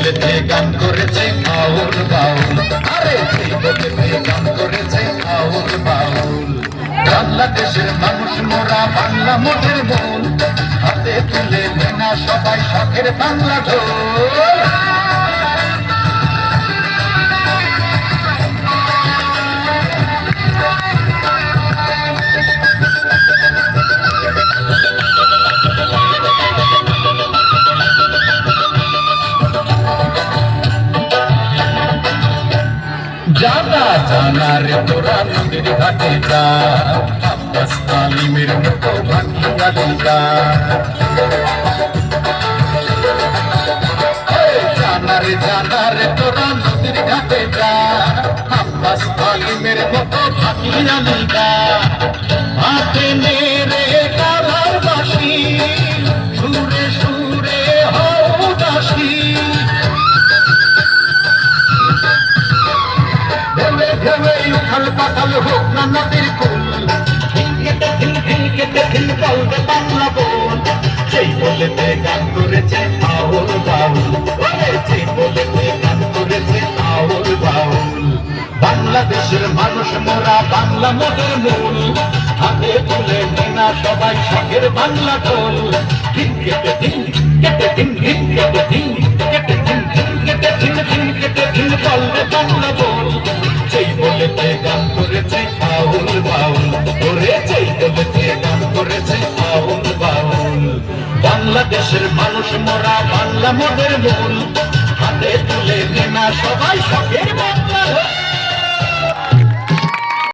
বলেতে গান করেছে আউল বাউল, আরে সেই বলেতে গান করেছে আউল বাউল। বাংলাদেশের মানুষ মোরা বাংলা মোদের মূল, হাতে তুলে নেনা সবাই শখের বাংলা ঢোল। জানা জানা রে তোরা নদীর ঘাটে যা, আব্বাস আলিমের মতো ভাঙিয়া দিগা। জানা রে তোরা নদীর ঘাটে যা, আব্বাস আলিমের মতো ভাঙিয়া দিগা। হাতে নে রে কালার বাঁশি, সুরে সুরে হও দাসী। ঢেউয়ে ঢেউয়ে উথাল পাথাল হোক না নদীর কুল, ধিনকেতে ধিনকেতে ধিন বলবে বাংলা বল। সেই বলেতে গান করেছে আউল বাউল, সেই বলেতে গান করেছে আউল বাউল। বাংলাদেশের মানুষ মোরা বাংলা মোদের মূল, হাতে তুলে নেনা সবাই শখের বাংলা ঢোল। ধিনকেতে ধিন কেটে ধিন ধিন কেটে ধিন কেটে ধিন ধিন কেটে ধিন ধিন কেটে ধিন বলবে বাংলা বল। সেই বলেতে গান করেছে আউল বাউল, ওরে সেই বলেতে গান করেছে আউল বাউল। বাংলাদেশের মানুষ মোরা বাংলা মোদের মূল, হাতে তুলে নেনা সবাই শখের বাংলা ঢোল।